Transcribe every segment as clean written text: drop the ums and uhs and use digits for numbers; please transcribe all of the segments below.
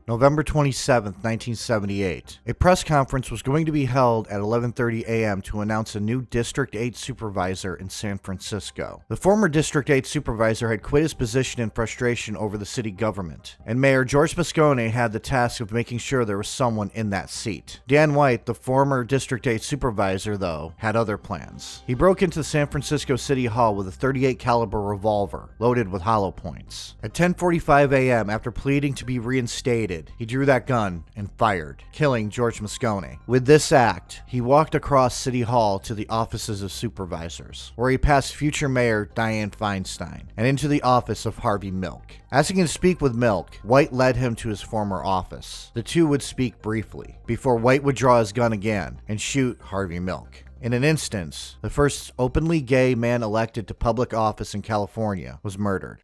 November 27, 1978. A press conference was going to be held at 11:30 a.m. to announce a new District 8 supervisor in San Francisco. The former District 8 supervisor had quit his position in frustration over the city government, and Mayor George Moscone had the task of making sure there was someone in that seat. Dan White, the former District 8 supervisor, though, had other plans. He broke into San Francisco City Hall with a .38 caliber revolver loaded with hollow points. At 10:45 a.m., after pleading to be reinstated, he drew that gun and fired, killing George Moscone. With this act, he walked across City Hall to the offices of supervisors, where he passed future Mayor Dianne Feinstein, and into the office of Harvey Milk. Asking him to speak with Milk, White led him to his former office. The two would speak briefly, before White would draw his gun again and shoot Harvey Milk. In an instance, the first openly gay man elected to public office in California was murdered.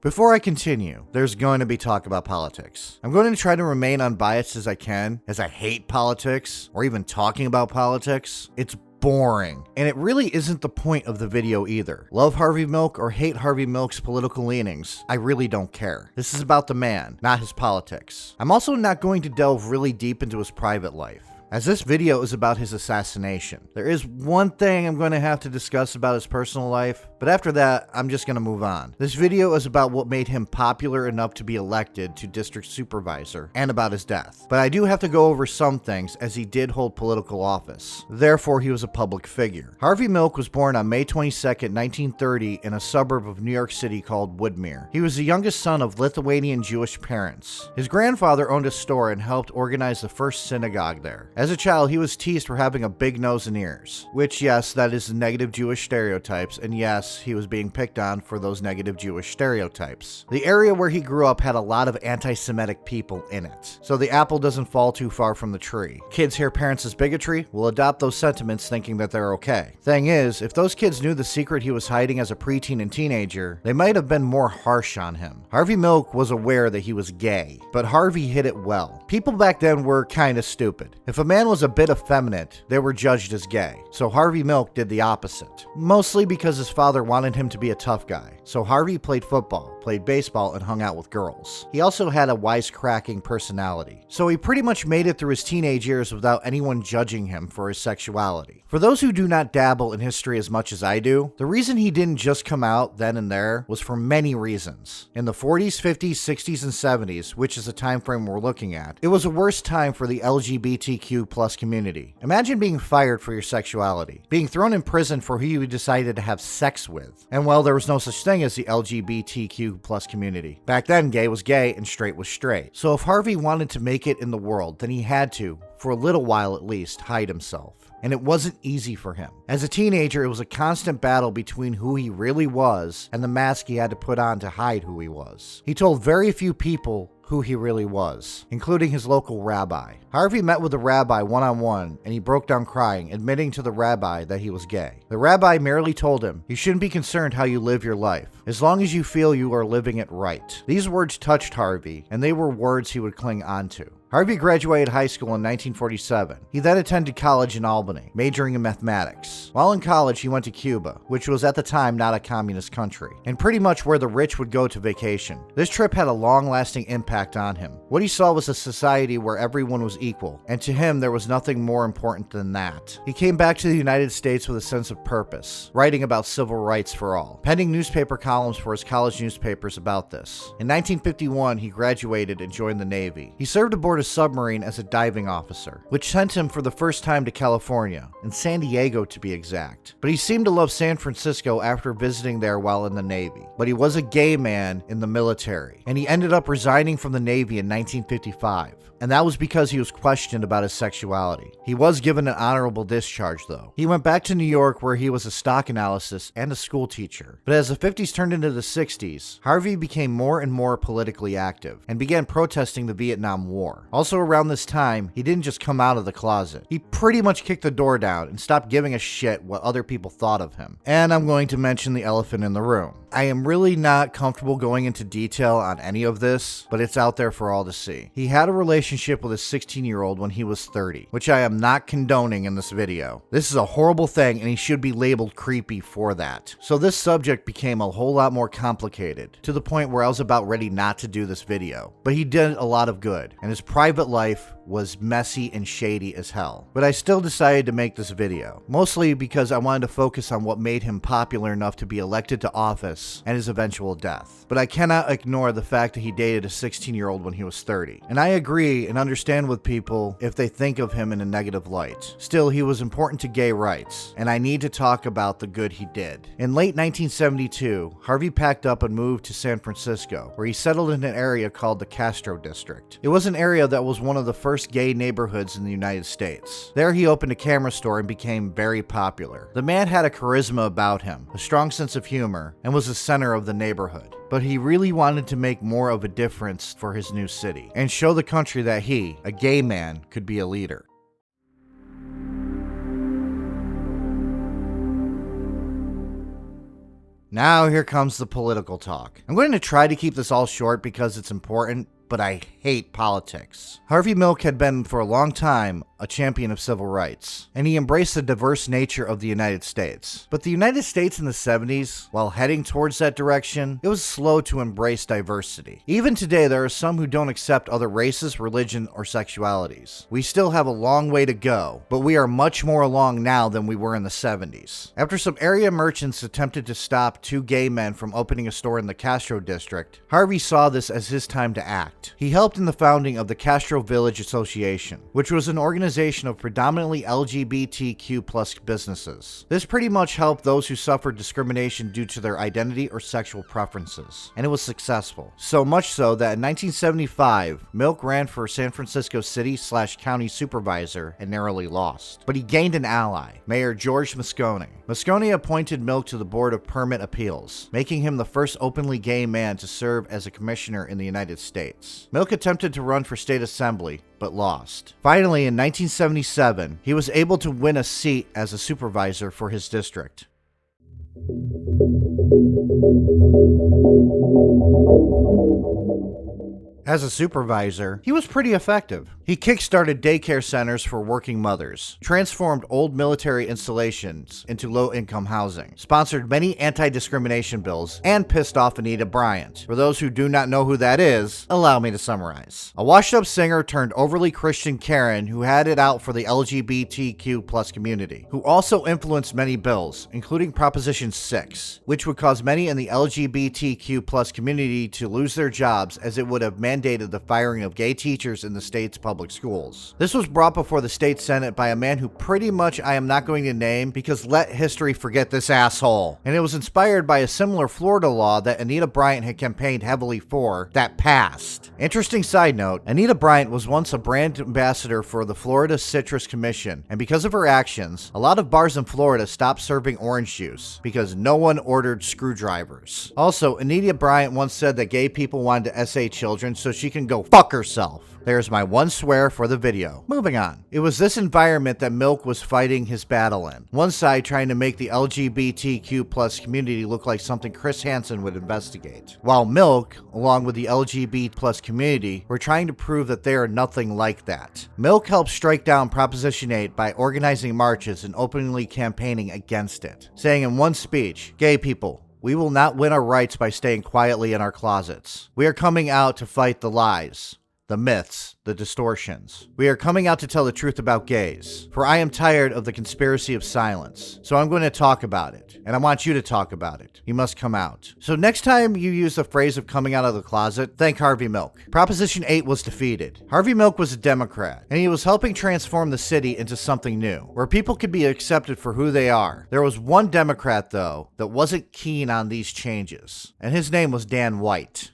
Before I continue, there's going to be talk about politics. I'm going to try to remain unbiased as I can, as I hate politics, or even talking about politics. It's boring, and it really isn't the point of the video either. Love Harvey Milk or hate Harvey Milk's political leanings, I really don't care. This is about the man, not his politics. I'm also not going to delve really deep into his private life, as this video is about his assassination. There is one thing I'm going to have to discuss about his personal life, but after that, I'm just going to move on. This video is about what made him popular enough to be elected to district supervisor, and about his death. But I do have to go over some things, as he did hold political office. Therefore, he was a public figure. Harvey Milk was born on May 22, 1930, in a suburb of New York City called Woodmere. He was the youngest son of Lithuanian Jewish parents. His grandfather owned a store and helped organize the first synagogue there. As a child, he was teased for having a big nose and ears, which, yes, that is the negative Jewish stereotypes, and yes, he was being picked on for those negative Jewish stereotypes. The area where he grew up had a lot of anti-Semitic people in it, so the apple doesn't fall too far from the tree. Kids hear parents' bigotry, will adopt those sentiments thinking that they're okay. Thing is, if those kids knew the secret he was hiding as a preteen and teenager, they might have been more harsh on him. Harvey Milk was aware that he was gay, but Harvey hid it well. People back then were kinda stupid. If a man was a bit effeminate, they were judged as gay, so Harvey Milk did the opposite. Mostly because his father wanted him to be a tough guy, so Harvey played football, played baseball, and hung out with girls. He also had a wisecracking personality, so he pretty much made it through his teenage years without anyone judging him for his sexuality. For those who do not dabble in history as much as I do, the reason he didn't just come out then and there was for many reasons. In the 40s, 50s, 60s, and 70s, which is the time frame we're looking at, it was a worse time for the LGBTQ plus community. Imagine being fired for your sexuality, being thrown in prison for who you decided to have sex with, and well, there was no such thing as the LGBTQ plus community. Back then, gay was gay and straight was straight. So if Harvey wanted to make it in the world, then he had to, for a little while at least, hide himself. And it wasn't easy for him. As a teenager, it was a constant battle between who he really was and the mask he had to put on to hide who he was. He told very few people who he really was, including his local rabbi. Harvey met with the rabbi one-on-one, and he broke down crying, admitting to the rabbi that he was gay. The rabbi merely told him, "You shouldn't be concerned how you live your life, as long as you feel you are living it right." These words touched Harvey, and they were words he would cling on to. Harvey graduated high school in 1947. He then attended college in Albany, majoring in mathematics. While in college, he went to Cuba, which was at the time not a communist country, and pretty much where the rich would go to vacation. This trip had a long-lasting impact on him. What he saw was a society where everyone was equal, and to him there was nothing more important than that. He came back to the United States with a sense of purpose, writing about civil rights for all, penning newspaper columns for his college newspapers about this. In 1951, he graduated and joined the Navy. He served aboard a submarine as a diving officer, which sent him for the first time to California, in San Diego to be exact. But he seemed to love San Francisco after visiting there while in the Navy. But he was a gay man in the military, and he ended up resigning from the Navy in 1955. And that was because he was questioned about his sexuality. He was given an honorable discharge, though. He went back to New York, where he was a stock analyst and a school teacher. But as the 50s turned into the 60s, Harvey became more and more politically active and began protesting the Vietnam War. more. Also around this time, he didn't just come out of the closet. He pretty much kicked the door down and stopped giving a shit what other people thought of him. And I'm going to mention the elephant in the room. I am really not comfortable going into detail on any of this, but it's out there for all to see. He had a relationship with a 16-year-old when he was 30, which I am not condoning in this video. This is a horrible thing and he should be labeled creepy for that. So this subject became a whole lot more complicated, to the point where I was about ready not to do this video. But he did a lot of good, and his private life was messy and shady as hell. But I still decided to make this video, mostly because I wanted to focus on what made him popular enough to be elected to office and his eventual death. But I cannot ignore the fact that he dated a 16-year-old when he was 30. And I agree and understand with people if they think of him in a negative light. Still, he was important to gay rights, and I need to talk about the good he did. In late 1972, Harvey packed up and moved to San Francisco, where he settled in an area called the Castro District. It was an area that was one of the first gay neighborhoods in the United States. There he opened a camera store and became very popular. The man had a charisma about him, a strong sense of humor, and was the center of the neighborhood. But he really wanted to make more of a difference for his new city, and show the country that he, a gay man, could be a leader. Now here comes the political talk. I'm going to try to keep this all short because it's important, but I hate politics. Harvey Milk had been for a long time a champion of civil rights, and he embraced the diverse nature of the United States. But the United States in the 70s, while heading towards that direction, it was slow to embrace diversity. Even today, there are some who don't accept other races, religion, or sexualities. We still have a long way to go, but we are much more along now than we were in the 70s. After some area merchants attempted to stop two gay men from opening a store in the Castro district, Harvey saw this as his time to act. He helped in the founding of the Castro Village Association, which was an organization of predominantly LGBTQ+ businesses. This pretty much helped those who suffered discrimination due to their identity or sexual preferences, and it was successful. So much so that in 1975, Milk ran for San Francisco City/County Supervisor and narrowly lost. But he gained an ally, Mayor George Moscone. Moscone appointed Milk to the Board of Permit Appeals, making him the first openly gay man to serve as a commissioner in the United States. Milk attempted to run for state assembly, but lost. Finally, in 1977, he was able to win a seat as a supervisor for his district. As a supervisor, he was pretty effective. He kick-started daycare centers for working mothers, transformed old military installations into low-income housing, sponsored many anti-discrimination bills, and pissed off Anita Bryant. For those who do not know who that is, allow me to summarize. A washed-up singer turned overly Christian Karen who had it out for the LGBTQ+ community, who also influenced many bills, including Proposition 6, which would cause many in the LGBTQ+ community to lose their jobs, as it would have mandated the firing of gay teachers in the state's public schools. This was brought before the state senate by a man who pretty much I am not going to name because let history forget this asshole. And it was inspired by a similar Florida law that Anita Bryant had campaigned heavily for that passed. Interesting side note, Anita Bryant was once a brand ambassador for the Florida Citrus Commission, and because of her actions, a lot of bars in Florida stopped serving orange juice because no one ordered screwdrivers. Also, Anita Bryant once said that gay people wanted to essay children so she can go fuck herself. There's my one swear for the video. Moving on. It was this environment that Milk was fighting his battle in. One side trying to make the LGBTQ+ community look like something Chris Hansen would investigate, while Milk, along with the LGBT+ community, were trying to prove that they are nothing like that. Milk helped strike down Proposition 8 by organizing marches and openly campaigning against it, saying in one speech, "Gay people, we will not win our rights by staying quietly in our closets. We are coming out to fight the lies, the myths, the distortions. We are coming out to tell the truth about gays, for I am tired of the conspiracy of silence. So I'm going to talk about it, and I want you to talk about it. You must come out." So next time you use the phrase of coming out of the closet, thank Harvey Milk. Proposition 8 was defeated. Harvey Milk was a Democrat, and he was helping transform the city into something new, where people could be accepted for who they are. There was one Democrat, though, that wasn't keen on these changes, and his name was Dan White.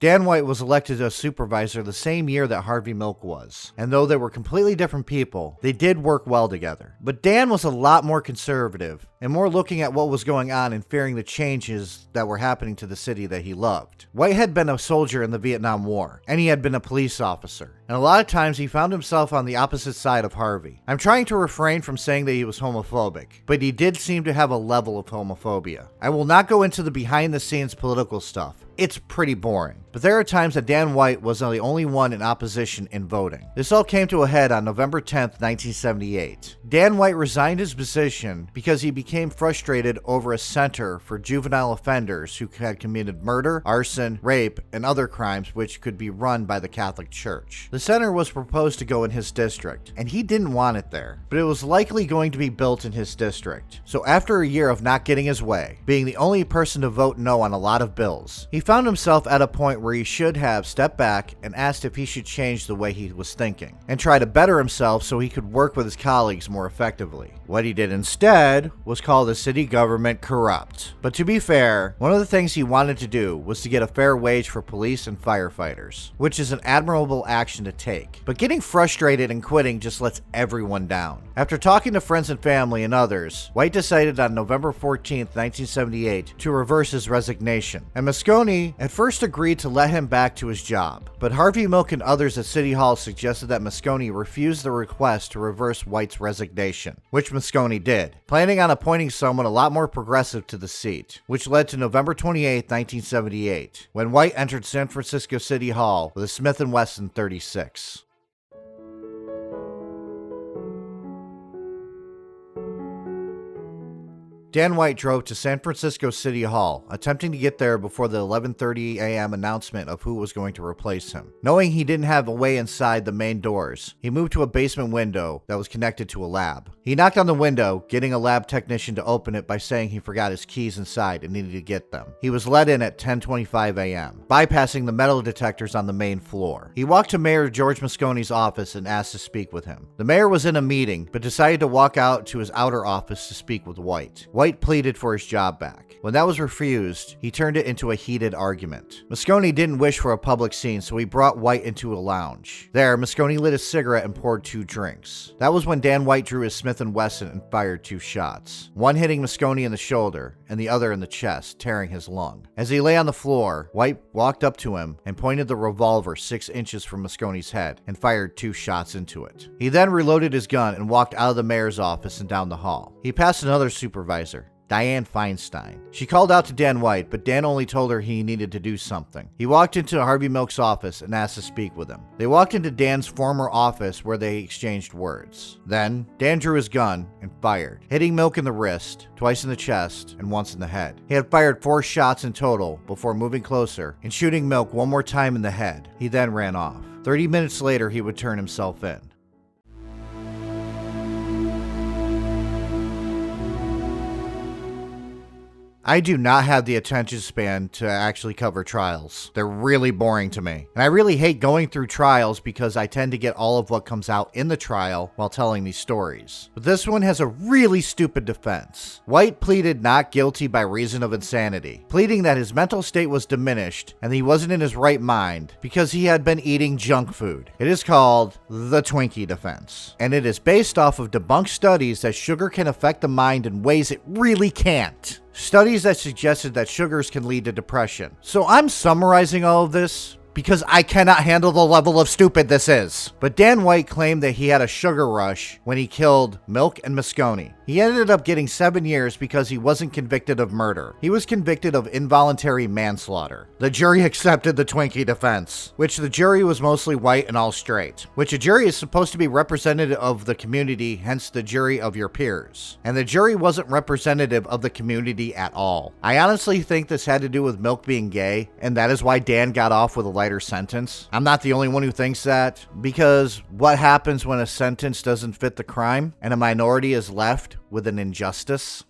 Dan White was elected as supervisor the same year that Harvey Milk was, and though they were completely different people, they did work well together. But Dan was a lot more conservative and more looking at what was going on and fearing the changes that were happening to the city that he loved. White had been a soldier in the Vietnam War, and he had been a police officer, and a lot of times he found himself on the opposite side of Harvey. I'm trying to refrain from saying that he was homophobic, but he did seem to have a level of homophobia. I will not go into the behind-the-scenes political stuff. It's pretty boring. But there are times that Dan White was the only one in opposition in voting. This all came to a head on November 10th, 1978. Dan White resigned his position because he became frustrated over a center for juvenile offenders who had committed murder, arson, rape, and other crimes which could be run by the Catholic Church. The center was proposed to go in his district, and he didn't want it there, but it was likely going to be built in his district. So after a year of not getting his way, being the only person to vote no on a lot of bills, he found himself at a point where he should have stepped back and asked if he should change the way he was thinking and try to better himself so he could work with his colleagues more effectively. What he did instead was call the city government corrupt. But to be fair, one of the things he wanted to do was to get a fair wage for police and firefighters, which is an admirable action to take. But getting frustrated and quitting just lets everyone down. After talking to friends and family and others, White decided on November 14th, 1978 to reverse his resignation, and Moscone at first agreed to let him back to his job. But Harvey Milk and others at City Hall suggested that Moscone refuse the request to reverse White's resignation, which Moscone did, planning on appointing someone a lot more progressive to the seat, which led to November 28, 1978, when White entered San Francisco City Hall with a Smith & Wesson 36. Dan White drove to San Francisco City Hall, attempting to get there before the 11:30 a.m. announcement of who was going to replace him. Knowing he didn't have a way inside the main doors, he moved to a basement window that was connected to a lab. He knocked on the window, getting a lab technician to open it by saying he forgot his keys inside and needed to get them. He was let in at 10:25 a.m., bypassing the metal detectors on the main floor. He walked to Mayor George Moscone's office and asked to speak with him. The mayor was in a meeting, but decided to walk out to his outer office to speak with White. White pleaded for his job back. When that was refused, he turned it into a heated argument. Moscone didn't wish for a public scene, so he brought White into a lounge. There, Moscone lit a cigarette and poured 2 drinks. That was when Dan White drew his Smith & Wesson and fired 2 shots, one hitting Moscone in the shoulder and the other in the chest, tearing his lung. As he lay on the floor, White walked up to him and pointed the revolver 6 inches from Moscone's head and fired 2 shots into it. He then reloaded his gun and walked out of the mayor's office and down the hall. He passed another supervisor, Diane Feinstein. She called out to Dan White, but Dan only told her he needed to do something. He walked into Harvey Milk's office and asked to speak with him. They walked into Dan's former office where they exchanged words. Then, Dan drew his gun and fired, hitting Milk in the wrist, twice in the chest, and once in the head. He had fired 4 shots in total before moving closer and shooting Milk one more time in the head. He then ran off. 30 minutes later, he would turn himself in. I do not have the attention span to actually cover trials. They're really boring to me. And I really hate going through trials because I tend to get all of what comes out in the trial while telling these stories. But this one has a really stupid defense. White pleaded not guilty by reason of insanity, pleading that his mental state was diminished and he wasn't in his right mind because he had been eating junk food. It is called the Twinkie defense, and it is based off of debunked studies that sugar can affect the mind in ways it really can't. Studies that suggested that sugars can lead to depression. So I'm summarizing all of this because I cannot handle the level of stupid this is. But Dan White claimed that he had a sugar rush when he killed Milk and Moscone. He ended up getting 7 years because he wasn't convicted of murder. He was convicted of involuntary manslaughter. The jury accepted the Twinkie defense, which the jury was mostly white and all straight, which a jury is supposed to be representative of the community, hence the jury of your peers. And the jury wasn't representative of the community at all. I honestly think this had to do with Milk being gay, and that is why Dan got off with a lighter sentence. I'm not the only one who thinks that, because what happens when a sentence doesn't fit the crime and a minority is left with an injustice?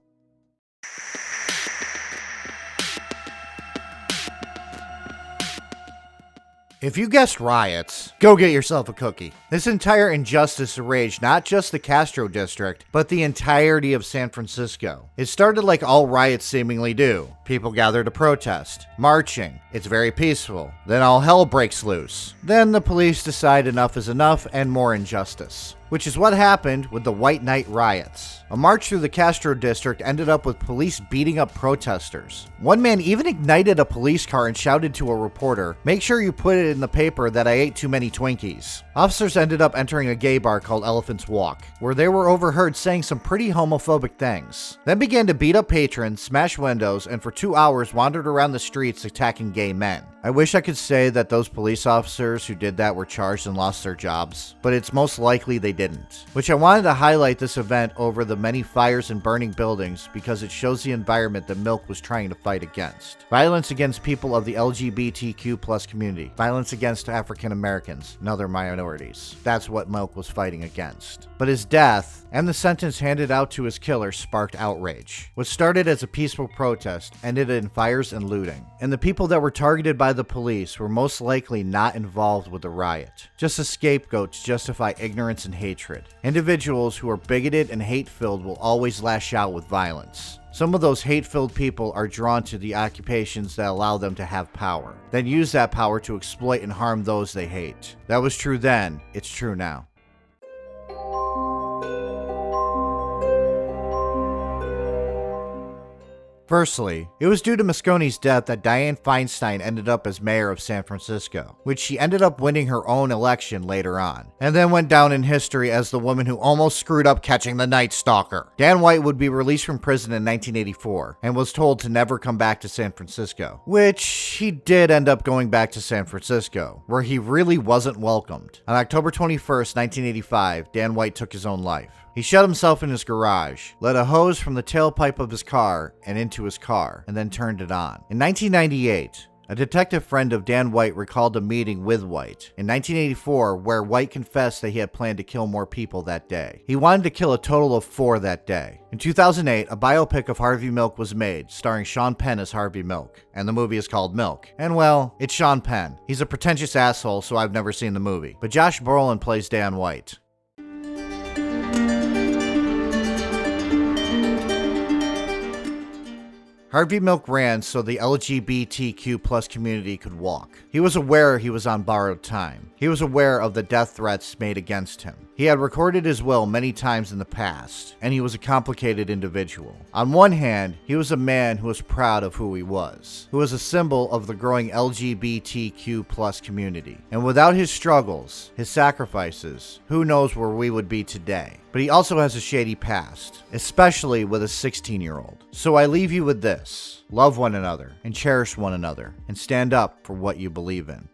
If you guessed riots, go get yourself a cookie. This entire injustice enraged not just the Castro district, but the entirety of San Francisco. It started like all riots seemingly do. People gather to protest, marching. It's very peaceful. Then all hell breaks loose. Then the police decide enough is enough and more injustice. which is what happened with the White Night riots. A march through the Castro district ended up with police beating up protesters. One man even ignited a police car and shouted to a reporter, "Make sure you put it in the paper that I ate too many Twinkies." Officers ended up entering a gay bar called Elephant's Walk, where they were overheard saying some pretty homophobic things, then began to beat up patrons, smash windows, and for 2 hours wandered around the streets attacking gay men. I wish I could say that those police officers who did that were charged and lost their jobs, but it's most likely they didn't. Which I wanted to highlight this event over the many fires and burning buildings because it shows the environment that Milk was trying to fight against. Violence against people of the LGBTQ+ community. Violence against African Americans and other minorities. That's what Milk was fighting against. But his death and the sentence handed out to his killer sparked outrage. What started as a peaceful protest ended in fires and looting. And the people that were targeted by the police were most likely not involved with the riot, just as scapegoats justify ignorance and hatred. Individuals who are bigoted and hate-filled will always lash out with violence. Some of those hate-filled people are drawn to the occupations that allow them to have power, then use that power to exploit and harm those they hate. That was true then, it's true now. Firstly, it was due to Moscone's death that Dianne Feinstein ended up as mayor of San Francisco, which she ended up winning her own election later on, and then went down in history as the woman who almost screwed up catching the Night Stalker. Dan White would be released from prison in 1984 and was told to never come back to San Francisco, which he did end up going back to San Francisco, where he really wasn't welcomed. On October 21st, 1985, Dan White took his own life. He shut himself in his garage, let a hose from the tailpipe of his car and into his car, and then turned it on. In 1998, a detective friend of Dan White recalled a meeting with White in 1984 where White confessed that he had planned to kill more people that day. He wanted to kill a total of 4 that day. In 2008, a biopic of Harvey Milk was made, starring Sean Penn as Harvey Milk, and the movie is called Milk. And well, it's Sean Penn. He's a pretentious asshole, so I've never seen the movie. But Josh Brolin plays Dan White. Harvey Milk ran so the LGBTQ+ community could walk. He was aware he was on borrowed time. He was aware of the death threats made against him. He had recorded his will many times in the past, and he was a complicated individual. On one hand, he was a man who was proud of who he was, who was a symbol of the growing LGBTQ+ community. And without his struggles, his sacrifices, who knows where we would be today. But he also has a shady past, especially with a 16-year-old. So I leave you with this. Love one another, and cherish one another, and stand up for what you believe in.